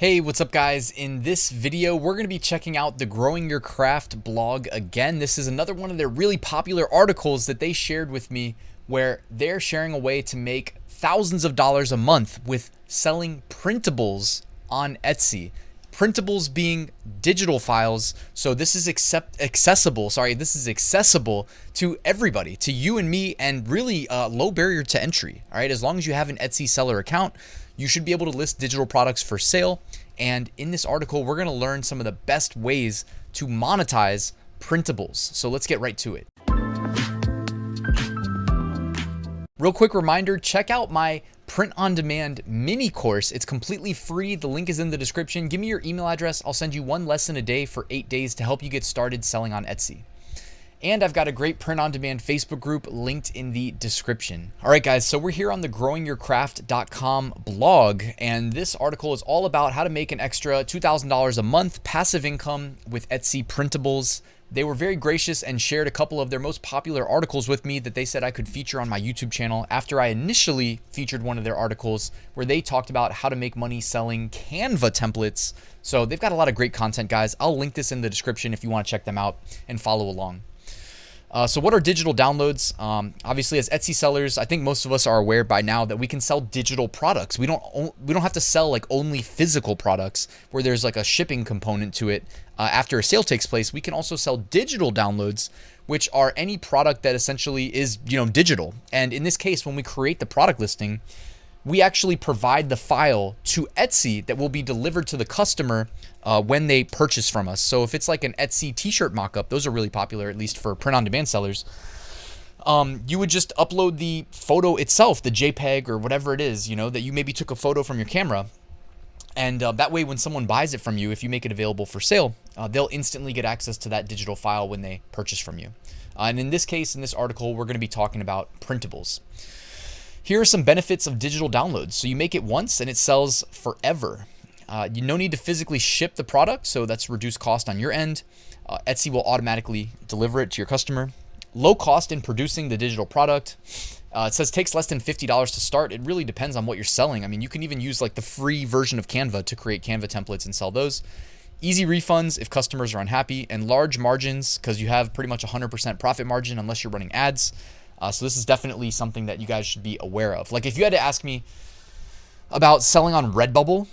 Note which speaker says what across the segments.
Speaker 1: Hey, what's up guys? In this video, we're going to be checking out the Growing Your Craft blog again. This is another one of their really popular articles that they shared with me where they're sharing a way to make thousands of dollars a month with selling printables on Etsy. Printables being digital files, so this is accessible to everybody, to you and me, and really low barrier to entry. All right, as long as you have an Etsy seller account, you should be able to list digital products for sale. And in this article, we're going to learn some of the best ways to monetize printables. So let's get right to it. Real quick reminder, check out my print on demand mini course. It's completely free. The link is in the description. Give me your email address. I'll send you one lesson a day for 8 days to help you get started selling on Etsy. And I've got a great print on demand Facebook group linked in the description. All right, guys, so we're here on the growingyourcraft.com blog, and this article is all about how to make an extra $2,000 a month passive income with Etsy printables. They were very gracious and shared a couple of their most popular articles with me that they said I could feature on my YouTube channel after I initially featured one of their articles where they talked about how to make money selling Canva templates. So they've got a lot of great content, guys. I'll link this in the description if you want to check them out and follow along. So what are digital downloads? Obviously, as Etsy sellers, I think most of us are aware by now that we can sell digital products. We don't have to sell like only physical products where there's like a shipping component to it. After a sale takes place, we can also sell digital downloads, which are any product that essentially is, digital. And in this case, when we create the product listing, we actually provide the file to Etsy that will be delivered to the customer when they purchase from us. So if it's like an Etsy t-shirt mockup, those are really popular, at least for print-on-demand sellers. You would just upload the photo itself, the JPEG or whatever it is, that you maybe took a photo from your camera. And that way, when someone buys it from you, if you make it available for sale, they'll instantly get access to that digital file when they purchase from you. And in this case, in this article, we're going to be talking about printables. Here are some benefits of digital downloads. So you make it once and it sells forever. You no need to physically ship the product, so that's reduced cost on your end. Etsy will automatically deliver it to your customer. Low cost in producing the digital product. It says takes less than $50 to start. It really depends on what you're selling. I mean, you can even use like the free version of Canva to create Canva templates and sell those. Easy refunds if customers are unhappy, and large margins because you have pretty much 100% profit margin unless you're running ads. So this is definitely something that you guys should be aware of. Like if you had to ask me about selling on Redbubble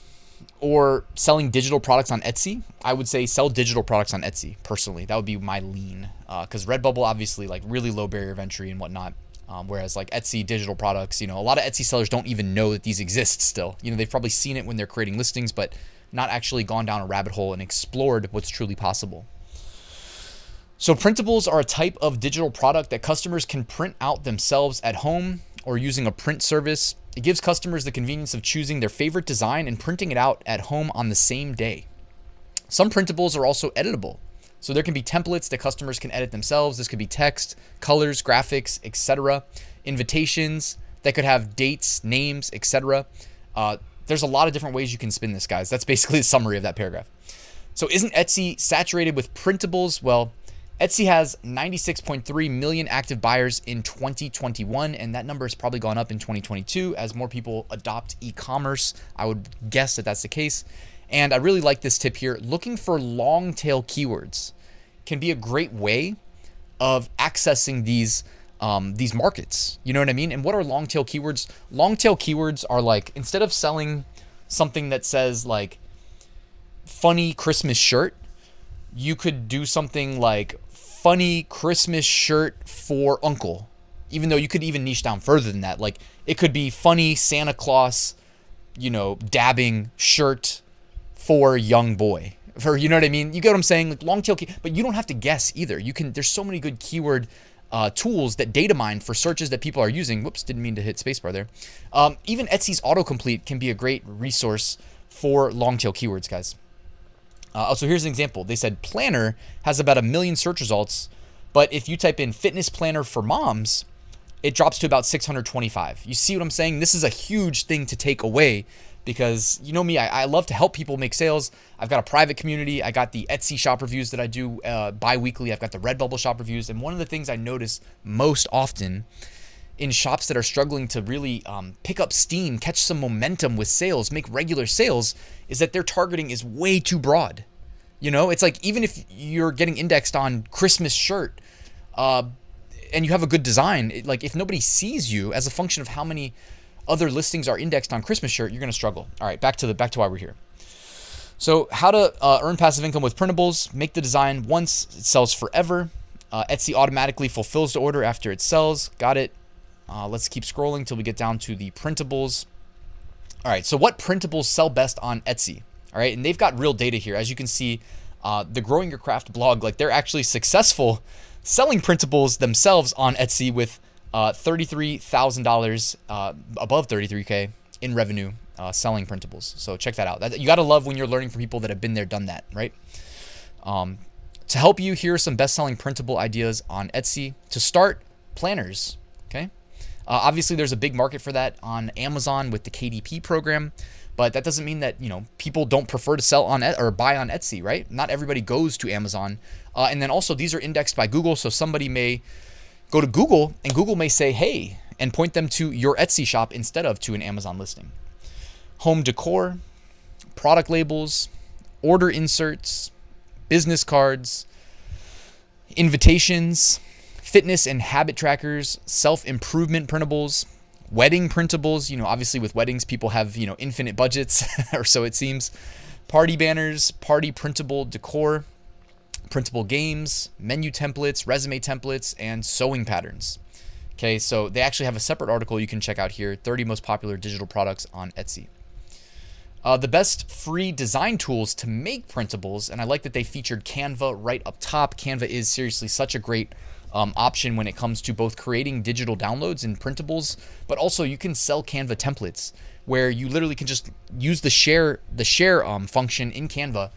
Speaker 1: or selling digital products on Etsy, I would say sell digital products on Etsy personally. That would be my lean, because Redbubble obviously like really low barrier of entry and whatnot. Whereas like Etsy digital products, a lot of Etsy sellers don't even know that these exist still. They've probably seen it when they're creating listings, but not actually gone down a rabbit hole and explored what's truly possible. So printables are a type of digital product that customers can print out themselves at home or using a print service. It gives customers the convenience of choosing their favorite design and printing it out at home on the same day. Some printables are also editable. So there can be templates that customers can edit themselves. This could be text, colors, graphics, etc. Invitations that could have dates, names, etc. There's a lot of different ways you can spin this, guys. That's basically the summary of that paragraph. So isn't Etsy saturated with printables? Well, Etsy has 96.3 million active buyers in 2021, and that number has probably gone up in 2022 as more people adopt e-commerce. I would guess that that's the case. And I really like this tip here. Looking for long tail keywords can be a great way of accessing these markets. You know what I mean? And what are long tail keywords? Long tail keywords are like, instead of selling something that says like funny Christmas shirt, you could do something like funny Christmas shirt for uncle, even though you could even niche down further than that. Like it could be funny Santa Claus, dabbing shirt for young boy, you know what I mean? You get what I'm saying? Like long tail but you don't have to guess either. There's so many good keyword tools that data mine for searches that people are using. Whoops, didn't mean to hit spacebar there. Even Etsy's Autocomplete can be a great resource for long tail keywords, guys. So here's an example. They said planner has about 1 million search results, but if you type in fitness planner for moms, it drops to about 625. You see what I'm saying? This is a huge thing to take away because you know me, I love to help people make sales. I've got a private community. I got the Etsy shop reviews that I do bi-weekly. I've got the Redbubble shop reviews. And one of the things I notice most often in shops that are struggling to really pick up steam, catch some momentum with sales, make regular sales, is that their targeting is way too broad. You know, it's like even if you're getting indexed on Christmas shirt and you have a good design, like if nobody sees you as a function of how many other listings are indexed on Christmas shirt, you're going to struggle. All right, back to why we're here. So how to earn passive income with printables. Make the design once, it sells forever. Etsy automatically fulfills the order after it sells. Got it. Let's keep scrolling till we get down to the printables. All right, so what printables sell best on Etsy? All right, and they've got real data here. As you can see, the Growing Your Craft blog, like they're actually successful selling printables themselves on Etsy with $33,000, above 33K in revenue selling printables. So check that out. You got to love when you're learning from people that have been there, done that, right? To help you, here are some best-selling printable ideas on Etsy. To start, planners, okay? Obviously, there's a big market for that on Amazon with the KDP program, but that doesn't mean that, you know, people don't prefer to sell on or buy on Etsy, right? Not everybody goes to Amazon. And then also, these are indexed by Google, so somebody may go to Google and Google may say, hey, and point them to your Etsy shop instead of to an Amazon listing. Home decor, product labels, order inserts, business cards, invitations, fitness and habit trackers, self-improvement printables, wedding printables. You know, obviously with weddings, people have, you know, infinite budgets, or so it seems. Party banners, party printable decor, printable games, menu templates, resume templates, and sewing patterns. Okay, so they actually have a separate article you can check out here, 30 most popular digital products on Etsy. The best free design tools to make printables, and I like that they featured Canva right up top. Canva is seriously such a great option when it comes to both creating digital downloads and printables, but also you can sell Canva templates where you literally can just use the share function in Canva,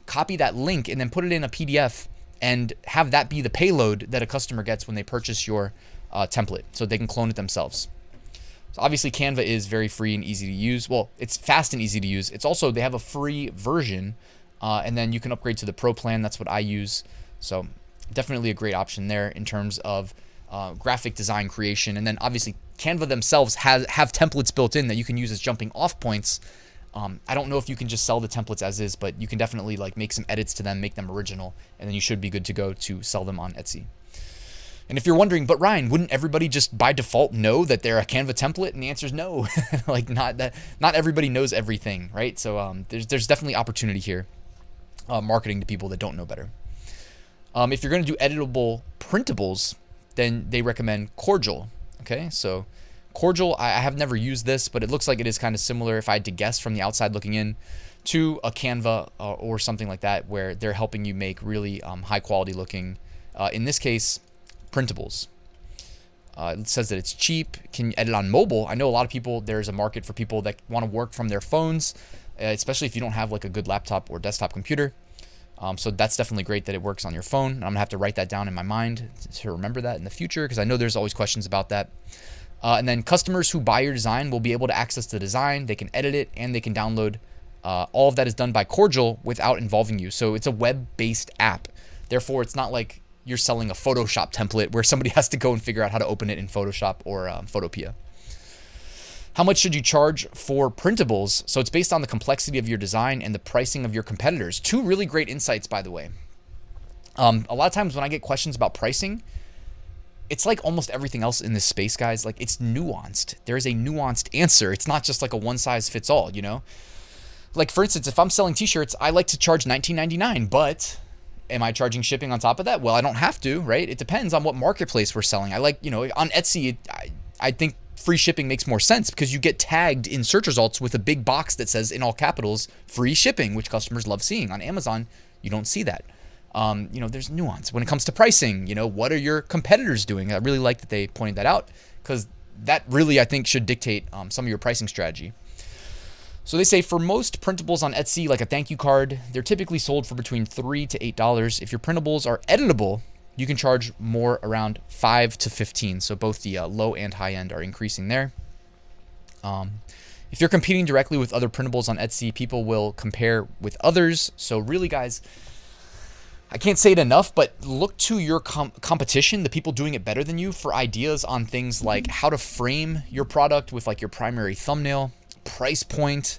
Speaker 1: copy that link, and then put it in a PDF and have that be the payload that a customer gets when they purchase your template, so they can clone it themselves. So obviously Canva is very free and easy to use. Well, it's fast and easy to use. It's also, they have a free version, and then you can upgrade to the pro plan. That's what I use. So definitely a great option there in terms of graphic design creation. And then obviously Canva themselves have templates built in that you can use as jumping off points. I don't know if you can just sell the templates as is, but you can definitely like make some edits to them, make them original, and then you should be good to go to sell them on Etsy. And if you're wondering, but Ryan, wouldn't everybody just by default know that they're a Canva template? And the answer is no. Like not everybody knows everything, right? So there's definitely opportunity here, marketing to people that don't know better. If you're going to do editable printables, then they recommend Cordial. Okay, so Cordial, I have never used this, but it looks like it is kind of similar, if I had to guess from the outside looking in, to a Canva or something like that, where they're helping you make really high quality looking, in this case, printables. It says that it's cheap, can edit on mobile. I know a lot of people, there's a market for people that want to work from their phones, especially if you don't have like a good laptop or desktop computer. So that's definitely great that it works on your phone. I'm gonna have to write that down in my mind to remember that in the future, because I know there's always questions about that. And then customers who buy your design will be able to access the design, they can edit it, and they can download. All of that is done by Cordial without involving you. So it's a web-based app. Therefore, it's not like you're selling a Photoshop template where somebody has to go and figure out how to open it in Photoshop or Photopea. How much should you charge for printables? So it's based on the complexity of your design and the pricing of your competitors. Two really great insights, by the way. A lot of times when I get questions about pricing, it's like almost everything else in this space, guys. Like, it's nuanced. There is a nuanced answer. It's not just like a one size fits all, you know? Like, for instance, if I'm selling t-shirts, I like to charge $19.99, but am I charging shipping on top of that? Well, I don't have to, right? It depends on what marketplace we're selling. I like, you know, on Etsy, I think free shipping makes more sense because you get tagged in search results with a big box that says in all capitals, free shipping, which customers love seeing. On Amazon, you don't see that. You know, there's nuance when it comes to pricing. You know, what are your competitors doing? I really like that they pointed that out, because that really, I think, should dictate some of your pricing strategy. So they say for most printables on Etsy, like a thank you card, they're typically sold for between $3 to $8. If your printables are editable, you can charge more, around $5 to $15. So both the low and high end are increasing there. If you're competing directly with other printables on Etsy, people will compare with others. So really, guys, I can't say it enough, but look to your competition, the people doing it better than you, for ideas on things like how to frame your product with like your primary thumbnail, price point,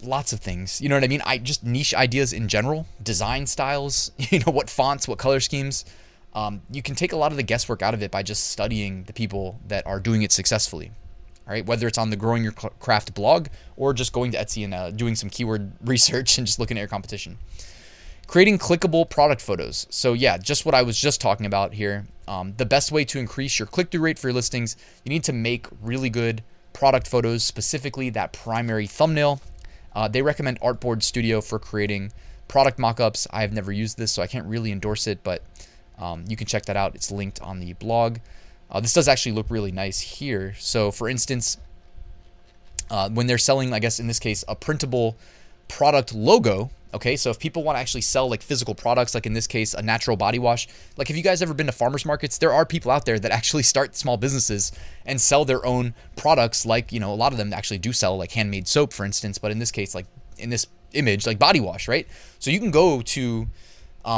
Speaker 1: lots of things. You know what I mean? Just niche ideas in general, design styles, what fonts, what color schemes. You can take a lot of the guesswork out of it by just studying the people that are doing it successfully. All right, whether it's on the Growing Your Craft blog or just going to Etsy and doing some keyword research and just looking at your competition. Creating clickable product photos. So yeah, just what I was just talking about here. The best way to increase your click-through rate for your listings, you need to make really good product photos, specifically that primary thumbnail. They recommend Artboard Studio for creating product mockups. I have never used this, so I can't really endorse it, but you can check that out. It's linked on the blog. This does actually look really nice here. So for instance, when they're selling, I guess in this case, a printable product logo, okay, so if people want to actually sell like physical products, like in this case, a natural body wash, like if you guys ever been to farmers markets, there are people out there that actually start small businesses and sell their own products. Like, a lot of them actually do sell like handmade soap, for instance, but in this case, like in this image, like body wash, right? So you can go to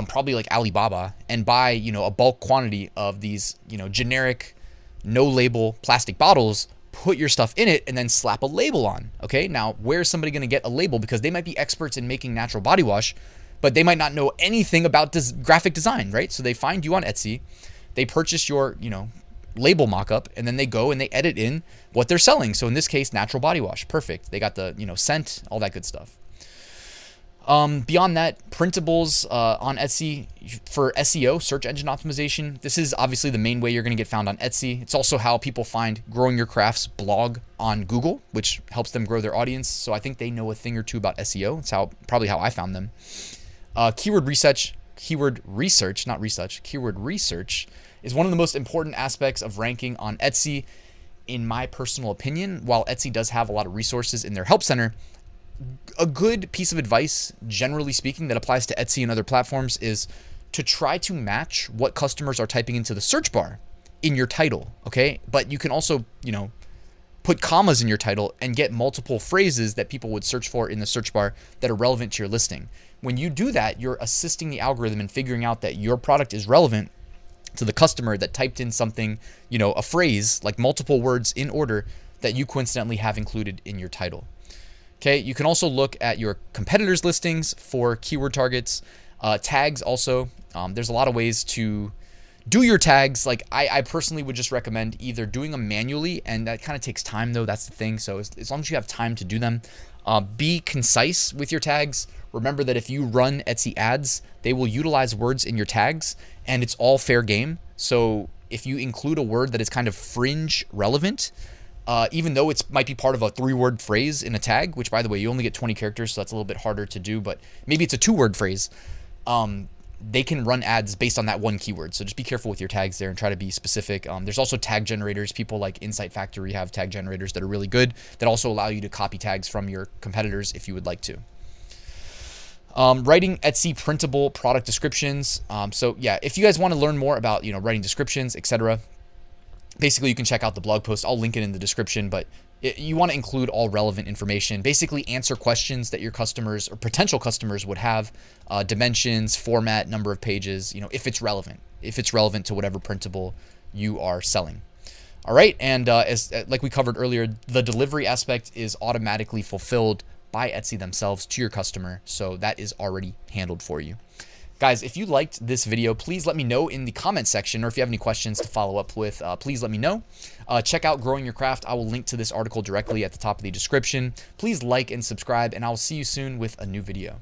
Speaker 1: probably like Alibaba and buy, a bulk quantity of these, generic, no label plastic bottles, put your stuff in it, and then slap a label on. Okay, now where's somebody going to get a label? Because they might be experts in making natural body wash, but they might not know anything about graphic design, right? So they find you on Etsy, they purchase your, label mockup, and then they go and they edit in what they're selling. So in this case, natural body wash, perfect. They got the, scent, all that good stuff. Beyond that, printables on Etsy for SEO, search engine optimization. This is obviously the main way you're going to get found on Etsy. It's also how people find Growing Your Craft's blog on Google, which helps them grow their audience. So I think they know a thing or two about SEO. It's probably how I found them. Keyword research is one of the most important aspects of ranking on Etsy, in my personal opinion. While Etsy does have a lot of resources in their help center, a good piece of advice, generally speaking, that applies to Etsy and other platforms is to try to match what customers are typing into the search bar in your title, okay? But you can also, put commas in your title and get multiple phrases that people would search for in the search bar that are relevant to your listing. When you do that, you're assisting the algorithm in figuring out that your product is relevant to the customer that typed in something, a phrase, like multiple words in order that you coincidentally have included in your title. Okay, you can also look at your competitors' listings for keyword targets. Tags also. There's a lot of ways to do your tags. Like I personally would just recommend either doing them manually, and that kind of takes time though, that's the thing. So as long as you have time to do them, be concise with your tags. Remember that if you run Etsy ads, they will utilize words in your tags, and it's all fair game. So if you include a word that is kind of fringe relevant, even though it might be part of a 3-word phrase in a tag, which by the way, you only get 20 characters, so that's a little bit harder to do, but maybe it's a 2-word phrase, they can run ads based on that one keyword. So just be careful with your tags there and try to be specific. There's also tag generators. People like Insight Factory have tag generators that are really good that also allow you to copy tags from your competitors if you would like to. Writing Etsy printable product descriptions. So yeah, if you guys want to learn more about, writing descriptions, etc., basically you can check out the blog post. I'll link it in the description, but you want to include all relevant information. Basically answer questions that your customers or potential customers would have, dimensions, format, number of pages, if it's relevant to whatever printable you are selling. All right. And like we covered earlier, the delivery aspect is automatically fulfilled by Etsy themselves to your customer. So that is already handled for you. Guys, if you liked this video, please let me know in the comment section, or if you have any questions to follow up with, please let me know. Check out Growing Your Craft. I will link to this article directly at the top of the description. Please like and subscribe, and I will see you soon with a new video.